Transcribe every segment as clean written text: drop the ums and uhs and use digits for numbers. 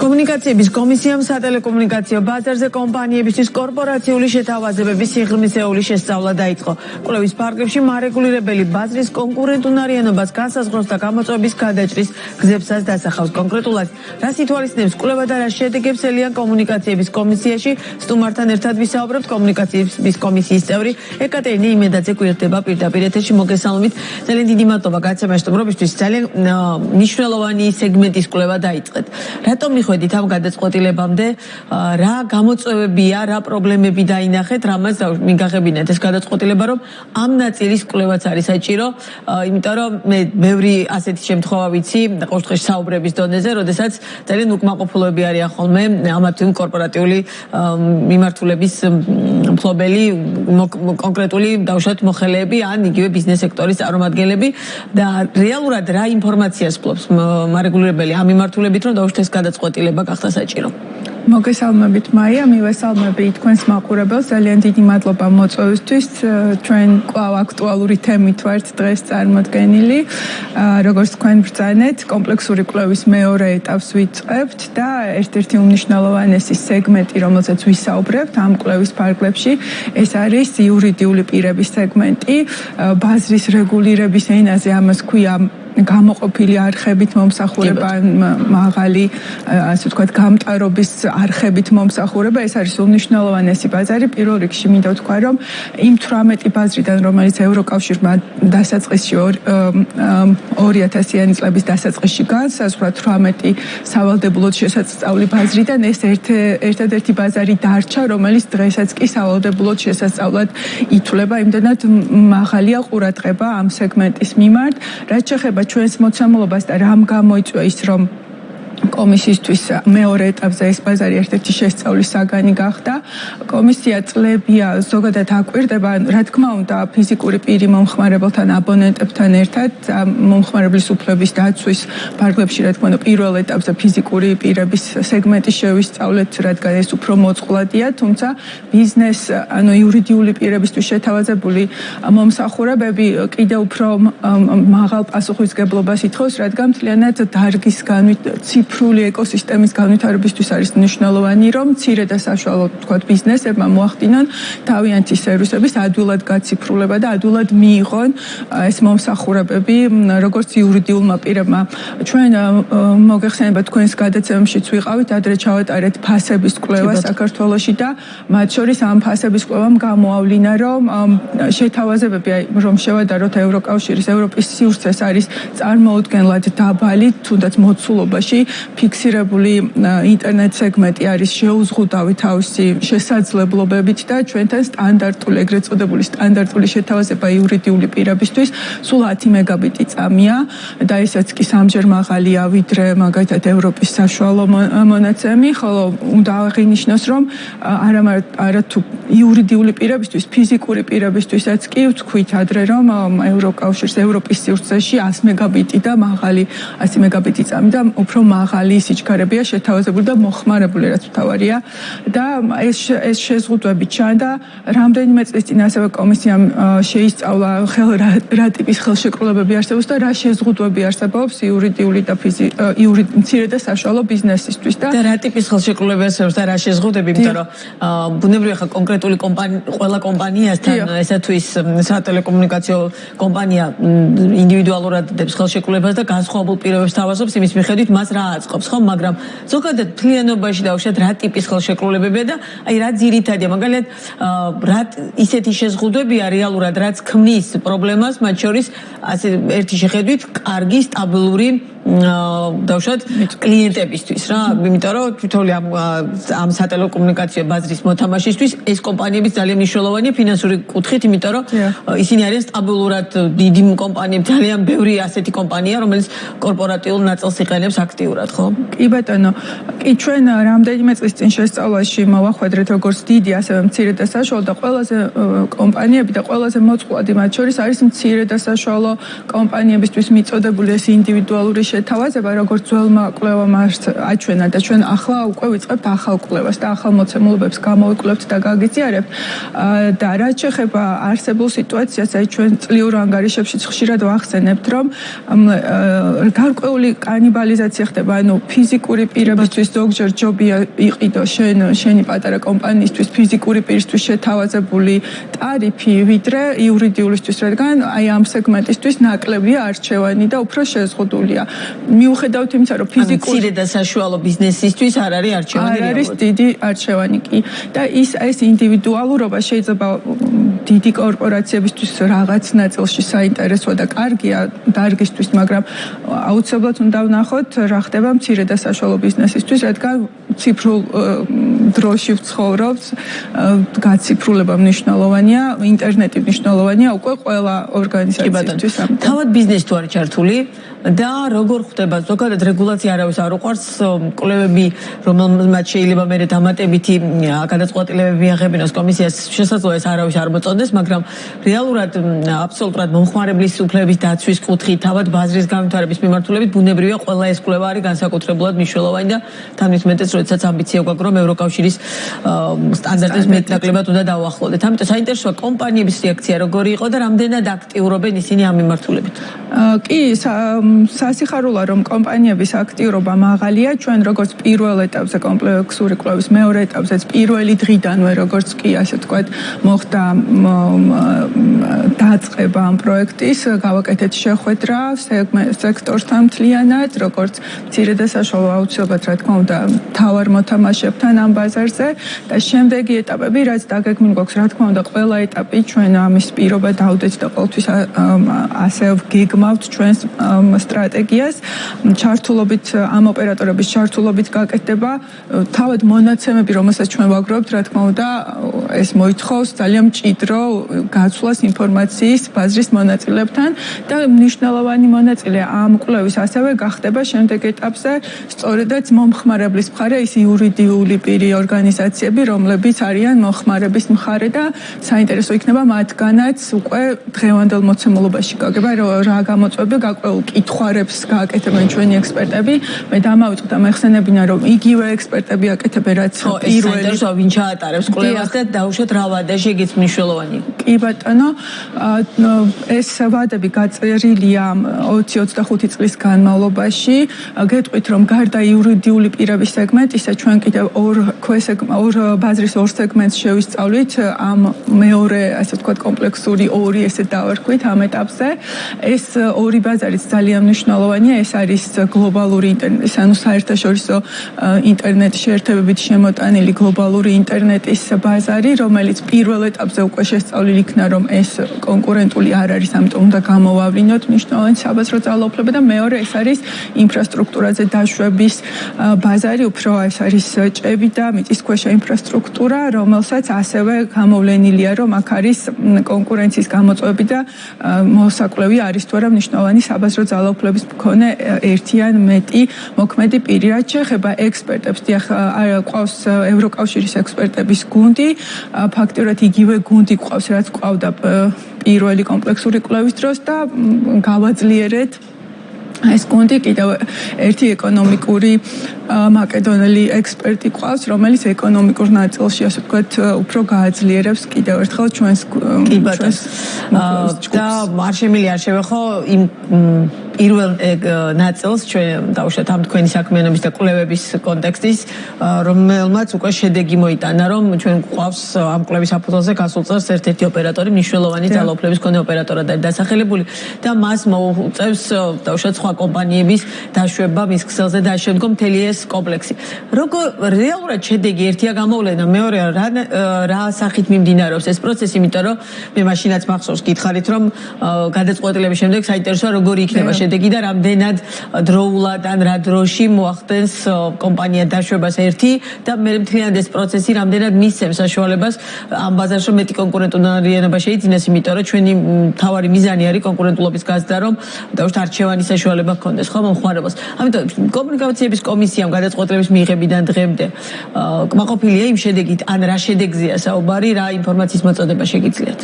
კომუნიკაციების კომისიამ სატელეკომუნიკაციო ბაზარზე კომპანიებისთვის კორპორაციული შეთავაზებების სიღრმისეული შესწავლა დაიწყო. კვლევის ფარგლებში მარეგულირებელი ბაზრის კონკურენტუნარიანობას განსაზღვროს და გამოწვევის გადაჭრის გზებსაც დასახავს. კონკრეტულად, რას ითვალისწინებს კვლევა და რა შედეგებს ელიან კომუნიკაციების კომისიაში, სტუმართან ერთად ვისაუბრებთ კომუნიკაციების კომისიის წევრი ეკატერინე იმედაძე გვერდება პირდაპირ ეთერში. მოგესალმებით. ძალიან დიდი მადლობა გაცემაშტობრობისთვის. ძალიან მნიშვნელოვანი სეგმენტის კვლევა დაიწყეთ. რატომ მიხვედით ამ გადაწყვეტილებამდე, რა გამოწვევებია, რა პრობლემები დაინახეთ, რამაც მიგაღებინეთ ეს გადაწყვეტილება, რომ ამ ნაწილის კვლევაც არის საჭირო, იმიტომ რომ მე ბევრი ასეთი შემთხვევა ვიცი, ყოველ დღეს საუბრების დონეზე, როდესაც ძალიან უკმაყოფილოები არიან ხოლმე ამათ კორპორატიული მიმართულების მფლობელი, კონკრეტული დავუშვათ მოხელეები ან იგივე ბიზნეს სექტორის წარმომადგენლები და რეალურად რა ინფორმაციას ფლობს მარეგულირებელი ამ მიმართულებით, რომ დავუშვათ ეს გადაწყვეტილება გახდა საჭირო. მოგესალმებით მაია, მივესალმები თქვენს მაყურებელს, ძალიან დიდი მადლობა მოწვევისთვის. ჩვენ კვლავ აქტუალური თემით ვართ დღეს წარმოდგენილი. როგორც თქვენ ბრძანეთ, კომპლექსური კვლევის მეორე ეტაპს ვიწყებთ და ერთ-ერთი უმნიშვნელოვანესი სეგმენტი, რომელზეც ვისაუბრებთ ამ კვლევის ფარგლებში, ეს არის იურიდიული პირების სეგმენტი. ბაზრის რეგულირების ენაზე ამას ქვია გამოყოფილი არხებით მომსახურება, მაღალი, ასე ვთქვათ, გამტარობის არხებით მომსახურება, ეს არის უმნიშვნელოვანესი ბაზარი. პირველ რიგში მინდა ვთქვა, რომ იმ 18 ბაზრიდან, რომელიც ევროკავშირმა დასაწყისში 2000-იანი წლების დასაწყისში განსაზღვრა 18 სავალდებულოდ შესაძლებელი ბაზრიდან, ეს ერთადერთი ბაზარი დარჩა, რომელიც დღესაც კი სავალდებულოდ შესაძლებლად ითვლება, იმდენად მაღალია ყურადღება ამ სეგმენტის მიმართ. რაც შეეხება ჩვენს მოცემულობას და რამ გამოიწვია ის, რომ კომისიისთვის მეორე ეტაპზე ეს ბაზარი ერთ-ერთი შესწავლის საგანი გახდა. კომისია წლებია ზოგადად აკვირდება, რა თქმა უნდა, ფიზიკური პირი მომხმარებელთან, აბონენტებთან ერთად მომხმარებლის უფლების დაცვის ფარგლებში, რა თქმა უნდა, პირველ ეტაპზე ფიზიკური პირების სეგმენტი შევისწავლეთ, რადგან ეს უფრო მოწყვლადია, თუმცა ბიზნეს, ანუ იურიდიული პირებისთვის შეთავაზებული მომსახურებები კიდევ უფრო მაღალ პასუხისმგებლობას ითხოვს, რადგან მთლიანად დარგის ციფრული ეკოსისტემის განვითარებისთვის არის მნიშვნელოვანი, რომ მცირე და საშუალო ვთქვათ ბიზნესებმა მოახდინონ თავიანთი სერვისების ადვილად გაციფრულება და ადვილად მიიღონ ეს მომსახურებები, როგორც იურიდიულმა პირებმა. ჩვენ მოგეხსენება თქვენს გადაცემაშიც ვიყავით, ადრე ჩავატარეთ ფასების კვლევა საქართველოში და მათ შორის ამ ფასების კვლევამ გამოავლინა, რომ შეთავაზებები, რომ შევადაროთ ევროკავშირის, ევროპის სივრცეს არის წარმოუდგენლად დაბალი, თუნდაც მოცულობაში ფიქსირებული ინტერნეტ სეგმენტი არის შეუზღუდავი თავისი შესაძლებლობებით და ჩვენთან სტანდარტული, ეგრეთ წოდებული სტანდარტული შეთავაზება იურიდიული პირებისთვის სულ 10 მეგაბიტი წამია და ესეც კი სამჯერ მაღალია ვიდრე მაგალითად ევროპის საშუალო მონაცემი, ხოლო უნდა აღინიშნოს, რომ არათუ იურიდიული პირებისთვის, ფიზიკური პირებისთვისაც კი ვთქვით ადრე, რომ ევროკავშირის, ევროპის სივრცეში 100 მეგაბიტი და მაღალი 100 მეგაბიტი წამი და უფრო მაღალი სიჩქარებია შეთავაზებული და მოხმარებული, რაც მთავარია და ეს შეზღუდვები ჩანდა. რამდენიმე წლის წინ ასევე კომისიამ შეისწავლა რა ტიპის ხელშეკრულებები არსებობს და რა შეზღუდვები არსებობს იურიდიული და მცირე და საშუალო ბიზნესისთვის და რა ტიპის ხელშეკრულებები არსებობს და რა შეზღუდვები, იმიტომ რომ ბუნებრივია ხა კონკრეტული ყველა კომპანიასთან ესა თუ ის სატელეკომუნიკაციო კომპანია ინდივიდუალურად დებს ხელშეკრულებას და განსხვავებულ პირობებს თავაზობს, იმის მიხედვით მას რა აწყობს, ხო, მაგრამ ზოგადად მთლიანობაში დავუშვათ რა ტიპის ხელშეკრულებებია და აი რა ძირითადია, მაგალითად რა ისეთი შეზღუდვებია რეალურად, რაც ქმნის პრობლემას, მათ შორის ასე ერთი შეხედვით კარგი, სტაბილური დავუშვათ კლიენტებისთვის რა, იმიტომ რომ თვითონ ამ სატელეკომუნიკაციო ბაზრის მოთამაშისთვის ეს კომპანიები ძალიან მნიშვნელოვანია ფინანსური კუთხით, იმიტომ რომ ისინი არიან სტაბილურად დიდი კომპანიები, ძალიან ბევრი ასეთი კომპანია, რომელიც კორპორატიულ ნაწილს იყენებს აქტიურად, ხო? კი ბატონო, კი ჩვენ რამდენიმე წლის წინ შესწავლაში მოვახვედრეთ როგორც დიდი, ასევე მცირე და საშუალო და ყველაზე კომპანიები და ყველაზე მოწყვლადი მათ შორის არის მცირე და საშუალო კომპანიებისთვის მიწოდებული ეს ინდივიდუალური შეთავაზება, როგორც ძველმა კვლევამ აჩვენა და ჩვენ ახლა უკვე ვიწყებთ ახალ კვლევას და ახალ მოცემულობებს გამოვიკლებთ და გაგიზიარებთ. და რაც შეეხება არსებულ სიტუაციას, აი ჩვენ წლიურ ანგარიშებშიც ხშირად ვახსენებთ, რომ გარკვეული კანიბალიზაცია ხდება, ანუ ფიზიკური პირებისთვის ზოგჯერ ჯობია იყიდო შენი პატარა კომპანიისთვის ფიზიკური პირისთვის შეთავაზებული ტარიფი, ვიდრე იურიდიულისთვის, რადგან აი ამ სეგმენტისთვის ნაკლებია არჩევანი და უფრო შეზღუდულია. მიუხედავთ იმისა, რომ ფიზიკური მცირე და საშუალო ბიზნესისთვის არ არის არჩევანი. არ არის დიდი არჩევანი კი და ეს ინდივიდუალურობა შეიძლება დიდი კორპორაციებისთვის რაღაც ნაწილში საინტერესოა და კარგია დარგისთვის, მაგრამ აუცილებლად უნდა ვნახოთ რა ხდება მცირე და საშუალო ბიზნესისთვის, რადგან ციფრულ დროში ვცხოვრობთ, გაციფრულება მნიშვნელოვანია, ინტერნეტი მნიშვნელოვანია უკვე ყველა ორგანიზაციისთვის. თავად ბიზნესი თუ არის ჩართული და როგორ ხდება ზოგადად რეგულაცია არავის არ უყვარს, კვლევები რომელმაც შეიძლება მე დამატებითი გადაწყვეტილებები მიაღებინოს კომისიას, შესაძლოა ეს არავის არ მოწონდეს, მაგრამ რეალურად აბსოლუტურად მომხმარებლის უფლების დაცვის კუთხით, თავად ბაზრის განვითარების მიმართულებით ბუნებრივია ყველა ეს კვლევა არის განსაკუთრებულად მნიშვნელოვანი და თან მეტიც როდესაც ამბიცია გვაქვს რომ ევროკავშირის სტანდარტებს მეტნაკლებად უნდა დავახლოვდეთ. ამიტომ საინტერესოა კომპანიების რეაქცია როგორი იყო და რამდენად აქტიურობენ ისინი ამ მიმართულებით. კი, სასიხარულოა რომ კომპანიების აქტიურობა მაღალია, ჩვენ როგორც პირველ ეტაპზე კომპლექსური კვლევის მეორე ეტაპზეც პირველი დღიდანვე როგორც კი ასე ვთქვათ მოხდა დაწყება ამ პროექტის, გავაკეთეთ შეხვედრა სექტორთან მთლიანად, როგორც მცირე და საშუალო აუცილებლად რა თქმა უნდა მთავარ მოთამაშეებთან ამ ბაზარზე და შემდეგი ეტაპები, რაც დაგეგმილი გვაქვს, რა თქმა უნდა ყველა ეტაპი ჩვენ ამის პირობა დავდეთ და ყოველთვის ასე გეგმავთ ჩვენს სტრატეგიას, ჩართულობით ამ ოპერატორების ჩართულობით გაკეთდება თავად მონაცემები, რომელსაც ჩვენ ვაგროვებთ, რა თქმა უნდა, ეს მოითხოვს ძალიან მჭიდრო გაცვლას ინფორმაციის ბაზრის მონაწილეებთან და მნიშვნელოვანი მონაწილე ამ კვლევის ასევე გახდება შემდეგ ეტაპზე, სწორედაც მომხმარებლის მხარე, ის იურიდიული პირი ორგანიზაციები, რომლებიც არიან მომხმარების მხარე და საინტერესო იქნება მათგანაც უკვე დღევანდელ მოცემულობაში გაგება რა გამოწვევები გაკვეულ კითხვარებს გააკეთებენ ჩვენი ექსპერტები. მე დამავიწყდა და მეხსენებინა რომ იგივე ექსპერტები აკეთებენ რაც პირველი ვინ ჩაატარებს კვლევას და დაუშვათ რა ვადა შეგეც მნიშვნელოვანი. კი ბატონო, ეს ვადები გაწერილია 20-25 წლის განმავლობაში. გეტყვით რომ გარდა იურიდიული პირების სეგმენტისა ჩვენ კიდევ ორ ბაზრის ორ სეგმენტს შევისწავლით ამ მეორე ასე ვთქვათ კომპლექსური ორი ესე დავარქვით ამ ეტაპზე. ეს ორი ბაზარიც ძალიან მნიშვნელოვანია, ეს არის გლობალური ინტერნეტის, ანუ საერთაშორისო ინტერნეტ შეერთებებით შემოტანილი გლობალური ინტერნეტის ბაზარი, რომელიც პირველ ეტაპზე უკვე შესწავლილი იქნა, რომ ეს კონკურენტული არ არის, ამიტომ უნდა გამოვავლინოთ მნიშვნელოვანი საბაზრო ძალაუფლება და მეორე ეს არის ინფრასტრუქტურაზე დაშვების ბაზარი, უფრო ეს არის ჭები და მიწისქვეშა ინფრასტრუქტურა, რომელსაც ასევე გამოვლენილია, რომ აქ არის კონკურენციის გამოწვევები და მოსაკლევი არის თუ არა მნიშვნელოვანი საბაზრო ძალაუფლების მქონე ერთი ან მეტი მოქმედი პირი. რაც შეეხება ექსპერტებს, ყავს ევროკავშირის ექსპერტების გუნდი, ფაქტობრივად იგივე გუნდი ყავს, რაც ყავდა პირველი კომპლექსური კვლევის დროს და გავაძლიერეთ ეს გუნდი კიდევ ერთი ეკონომიკური მაკედონელი ექსპერტი ყავს, რომელიც ეკონომიკურ ნაწილში ასე ვთქვათ უფრო გააძლიერებს კიდევ ერთხელ ჩვენს და არ შემიძლია არ შევეხო იმ პირველ ნაწილს ჩვენ დავუშვათ ამ თქვენი საქმიანობის და კვლევების კონტექსტის, რომელმაც უკვე შედეგი მოიტანა, რომ ჩვენ გვყავს ამ კვლევის საფუძველზე გასულ წელს ერთ-ერთი ოპერატორი, მნიშვნელოვანი ძალაუფლების მქონე ოპერატორად არის დასახელებული და მას მოუწევს დავუშვათ სხვა კომპანიების დაშვება მის ქსელზე და შემდგომ მთელი ეს კომპლექსი. როგორ რეალურად შედეგი ერთია გამოვლენა, მეორე რა სახით მიმდინარეობს ეს პროცესი, იმიტომ რომ მე მაშინაც მახსოვს გითხარით, რომ გადაწყვეტილების შემდეგ საინტერესოა როგორი იქნება შედეგი და რამდენად დროულად ან რა დროში მოახდენს კომპანია დაშვებას ერთი და მე მთლიანად ეს პროცესი რამდენად მისცემს საშუალებას ამ ბაზარში მეტი კონკურენტუნარიანობა შეიძინოს, იმიტომ რომ ჩვენი მთავარი მიზანი არის კონკურენტულობის გაზრდა, რომ დავუშვათ არჩევანის საშუალება გქონდეს ხო მომხმარებელს. ამიტომ კომუნიკაციების კომისიამ გადაწყვეტილების მიღებიდან დღემდე კმაყოფილია იმ შედეგით, ან რა შედეგზეა საუბარი, რა ინფორმაციის მოწოდება შეგიძლიათ?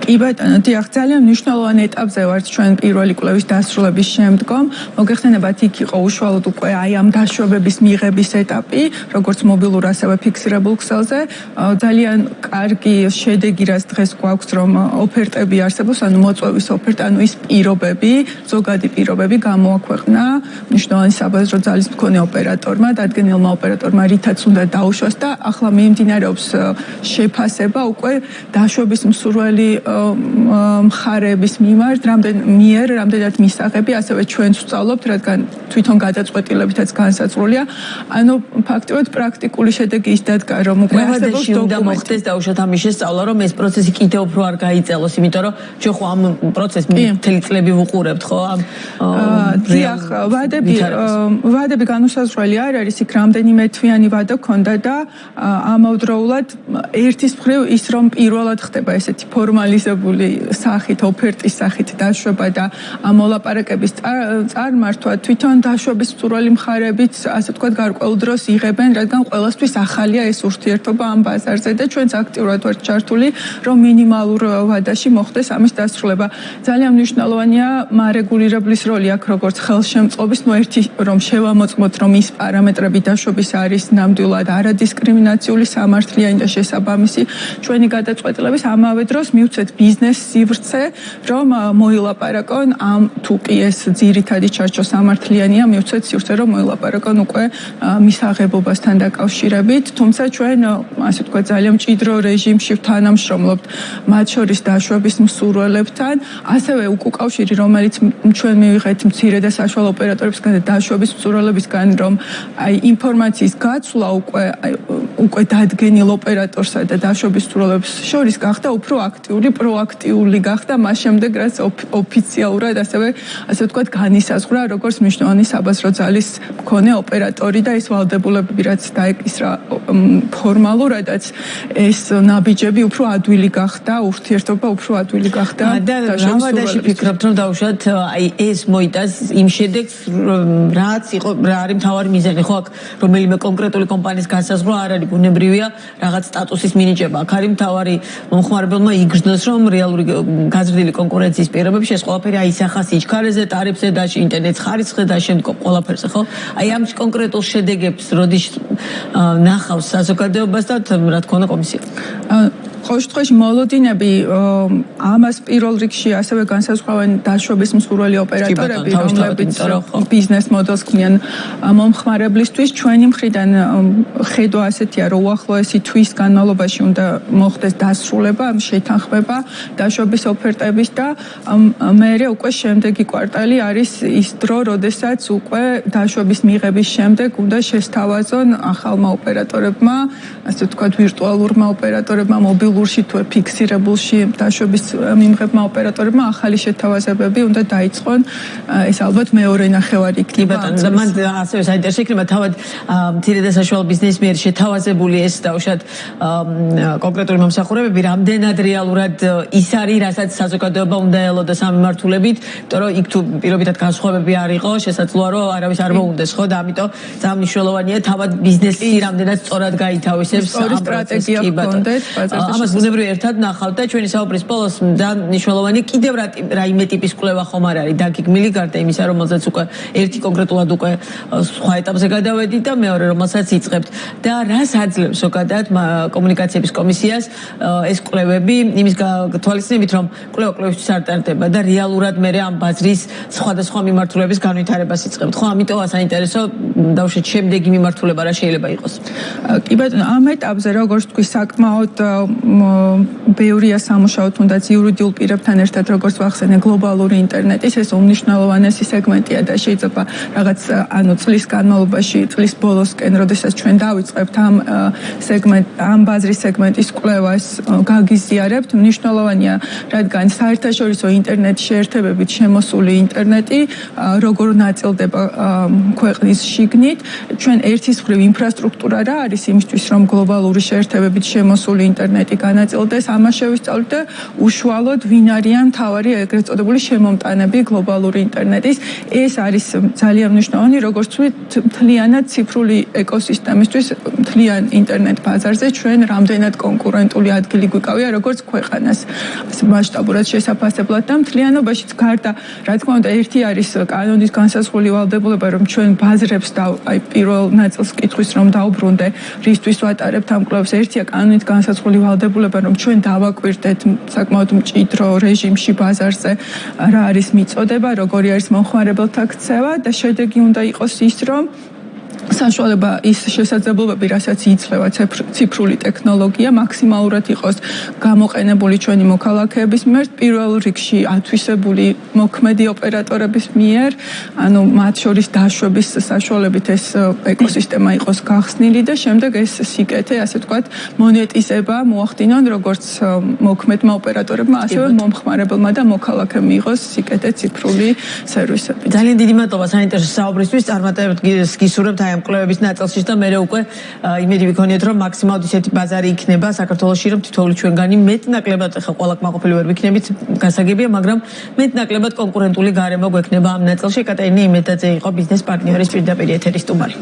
კი ბატონო, დიახ, ძალიან მნიშვნელოვანი ეტაპზე ვართ ჩვენ პირველი კვლევის დასრულების დაშვებების შემდგომ მოგეხსენებათ იქ იყო უშუალოდ უკვე აი ამ დაშვებების მიღების ეტაპი, როგორც მობილურ ასევე ფიქსირებულ ქსელზე. ძალიან კარგი შედეგი რაც დღეს გვაქვს, რომ ოფერტები არსებობს, ანუ მოწვევის ოფერტა, ანუ ის პირობები, ზოგადი პირობები გამოაქვეყნა მნიშვნელოვანი საბაზრო ძალის მქონე ოპერატორმა, დადგენილმა ოპერატორმა, რითაც უნდა დაუშვას და ახლა მიმდინარეობს შეფასება უკვე დაშვების მსურველი მხარეების მიმართ, რამდენად მისაღები, ასევე ჩვენც ვსწავლობთ, რადგან თვითონ გადაწყვეტილებითაც განსაზღვრულია. ანუ ფაქტობრივად პრაქტიკული შედეგი ის დადგა, რომ უკვე არსებობს დოკუმენტი. მოხდეს დაუშვათ ამის შესწავლა, რომ ეს პროცესი კიდევ უფრო არ გაიწელოს, იმიტომ რომ ჩვენ ხო ამ პროცესს მთელი წლები ვუყურებთ, ხო? დიახ, ვადები განუსაზღვრელი არ არის, იქ რამდენიმე თვიანი ვადა ქონდა და ამავდროულად ერთის მხრივ ის რომ პირველად ხდება ესეთი ფორმალიზებული სახით, ოფერტის სახით დაშვება და მოლაპარაკების წარმართვა, თვითონ დაშვების მსურველი მხარეებიც, ასე ვთქვათ, გარკვეულ დროს იღებენ, რადგან ყველასთვის ახალია ეს ურთიერთობა ამ ბაზარზე და ჩვენც აქტიურად ვართ ჩართული, რომ მინიმალურ ვადაში მოხდეს ამის დასრულება. ძალიან მნიშვნელოვანია მარეგულირებლის როლი აქ, როგორც ხელშემწყობის, ერთი რომ შევამოწმოთ, რომ ის პარამეტრები დაშვების არის ნამდვილად არადისკრიმინაციული, სამართლიანი და შესაბამისი ჩვენი გადაწყვეტილების, ამავე დროს მივცეთ ბიზნეს სივრცე, რომ მოილაპარაკონ ამ თუ კი ეს ძირითადი ჩარჩო სამართლიანია, მივცეთ სივრცე, რომ მოილაპარაკონ უკვე მისაღებობასთან დაკავშირებით, თუმცა ჩვენ ასე ვთქვათ ძალიან მჭიდრო რეჟიმში ვთანამშრომლობთ მათ შორის დაშვების მსურველებთან, ასევე უკავშირი, რომელიც ჩვენ მივიღეთ მცირე და საშუალო ოპერატორებისგან და დაშვების მსურველებისგან, რომ აი ინფორმაციის გაცვლა უკვე დადგენილ ოპერატორსა და დაშვების მსურველებს შორის გახდა უფრო აქტიური, პროაქტიული გახდა მას შემდეგ, რაც ოფიციალურად ასევე ასე ვთქვათ განისაზღვრა, როგორც მნიშვნელოვანი საბაზრო ძალის მქონე ოპერატორი და ეს ვალდებულებები რაც დაეკისრა ფორმალურადაც ეს ნაბიჯები უფრო ადვილი გახდა, ურთიერთობა უფრო ადვილი გახდა. და რამადაში ფიქრობთ, რომ დაუშვათ აი ეს მოიტანს იმ შედეგს, რაც იყო, რა არის მთავარი მიზანი, ხო აქ რომელიმე კონკრეტული კომპანიის განსაზღვრა არ არის ბუნებრივია, რაღაც სტატუსის მინიჭება. აქ არის მთავარი მომხმარებელმა იგრძნოს, რომ რეალური გაზრდილი კონკურენციის პირობებში ეს ყველაფერი აისახა სიჩქარეზე, ტარიფზე და ინტერნეტის ხარისხზე და შემდგომ ყველაფერზე, ხო? აი ამ კონკრეტულ შედეგებს როდის ნახავს საზოგადოებას და რა თქმა უნდა კომისია. ყოველ შემთხვევაში მოლოდინები ამას პირველ რიგში ასევე განსაზღვრავენ დაშვების მსურველი ოპერატორები, რომლებიც ბიზნეს მოდელს ქმნიან მომხმარებლისთვის. ჩვენი მხრიდან ხედვა ასეთია, რომ უახლოესი თვის განმავლობაში უნდა მოხდეს დასრულება, შეთანხმება დაშვების ოფერტების და მერე უკვე შემდეგი კვარტალი არის ის დრო, როდესაც უკვე დაშვების მიღების შემდეგ უნდა შესთავაზონ ახალმა ოპერატორებმა, ასე ვთქვათ, ვირტუალურმა ოპერატორებმა, მობილურში თუ ფიქსირებულში დაშვების მიმღებმა ოპერატორებმა ახალი შეთავაზებები უნდა დაიწყონ. ეს ალბათ მეორე ნახევარი იქნება. კი, მან ასევე საინტერესო იქნება თავად მცირე და საშუალო ბიზნესის მიერ შეთავაზებული ეს დაუშვათ კონკრეტული მომსახურებები, რამდენად რეალურად ის არის, რასაც საზოგადოება უნდა ელოდოს ამ მიმართულებით, იმიტომ რომ იქ თუ პირობითად განსხვავებები არ იყო, შესაძლოა რომ არავის არ მოუნდეს, ხო და ამიტომ ძალიან მნიშვნელოვანია თავად ბიზნესი რამდენად სწორად გაითავისებს ამ სტრატეგია გქონდეთ ბაზარზე. ამას ბუნებრივი ერთად ნახავთ და ჩვენი საუბრის ბოლოს ძალიან მნიშვნელოვანი კიდევ რაიმე ტიპის კვლევა ხომ არ არის დაგეგმილი გარდა იმისა, რომელზეც უკვე ერთი კონკრეტულად უკვე სხვა ეტაპზე გადავედით და მეორე რომელსაც იწყებთ და რას აძლევს ზოგადად კომუნიკაციების კომისიას ეს კვლევები იმის თვალისწინებით, რომ კვლევისთვის არ ტარდება და რეალურად მე ამ ბაზრის სხვადასხვა მიმართულების განვითარებას იწყებთ, ხო? ამიტომ საინტერესო დავუშვათ შემდეგი მიმართულება რა შეიძლება იყოს. კი ბატონო, ამ ეტაპზე როგორც თქვი, საკმაოდ ბევრია სამუშაო, თუნდაც იურიდიულ პირებთან ერთად, როგორც ვახსენე, გლობალური ინტერნეტის ეს უმნიშვნელოვანესი სეგმენტია და შეიძლება რაღაც წლის განმავლობაში, წლის ბოლოსკენ, როდესაც ჩვენ დავიწყებთ ამ ბაზრის სეგმენტის კვლევას გაგიზიარებთ, მნიშვნელოვანია, რადგან საერთაშორისო ინტერნეტ შეერთებებით შემოსული ინტერნეტი როგორ ნაწილდება ქვეყნის შიგნით, ჩვენ ერთის მხრივ ინფრასტრუქტურა რა არის იმისთვის, რომ გლობალური შეერთებებით შემოსული ინტერნეტი განაწილდეს, ამას შევისწავლით და უშუალოდ ვინ არიან მთავარი ეგრეთ წოდებული შემომტანები გლობალური ინტერნეტის. ეს არის ძალიან მნიშვნელოვანი, როგორც ვთქვით, მთლიანად ციფრული ეკოსისტემისთვის, მთლიან ინტერნეტ ბაზარზე ჩვენ რამდენად კონკურენტული ადგილი გვიკავია, როგორც ქვეყანას მასშტაბურად შესაფასებლად და მთლიანობაშიც გარდა, რა თქმა უნდა, ერთი არის კანონის განსაზღვრული ვალდებულება, რომ ჩვენ ბაზრებს და აი პირველ ნაწილს კითხვის რომ დაუბრუნდე, რისთვის ვატარებთ ამ კვლევებს, ერთია კანონით განსაზღვრული ვალდებულება, რომ ჩვენ დავაკვირდეთ საკმაოდ მჭიდრო რეჟიმში ბაზარზე რა არის მიწოდება, როგორი არის მომხმარებელთა ქცევა და შედეგი უნდა იყოს ის, რომ საშუალება ის შესაძლებლობები, რასაც იძლევა ციფრული ტექნოლოგია, მაქსიმალურად იყოს გამოყენებული ჩვენი მოქალაქეების მიერ, პირველ რიგში ათვისებული მოქმედი ოპერატორების მიერ, ანუ მათ შორის დაშვების საშუალებით ეს ეკოსისტემა იყოს გახსნილი და შემდეგ ეს სიკეთე, ასე ვთქვათ, მონეტიზება მოახდინონ როგორც მოქმედმა ოპერატორებმა, ასევე მომხმარებელმა და მოქალაქემ მიიღოს სიკეთე ციფრული სერვისები. ძალიან დიდი მადლობა საინტერესო საუბრისთვის, წარმატებებს გისურვებთ აი ამ კვლევების ნაწილში და მე უკვე იმედი ვიქონიეთ, რომ მაქსიმალურად ისეთი ბაზარი იქნება საქართველოში, რომ თითოეული ჩვენგანი მეტნაკლებად ხა ყველა კმაყოფილი ვერ ვიქნებით, გასაგებია, მაგრამ მეტნაკლებად კონკურენტული გარემო გვექნება ამ ნაწილში. ეკატერინე იმედაძე იყო ბიზნეს პარტნიორის პირდაპირ ეთერის სტუმარი.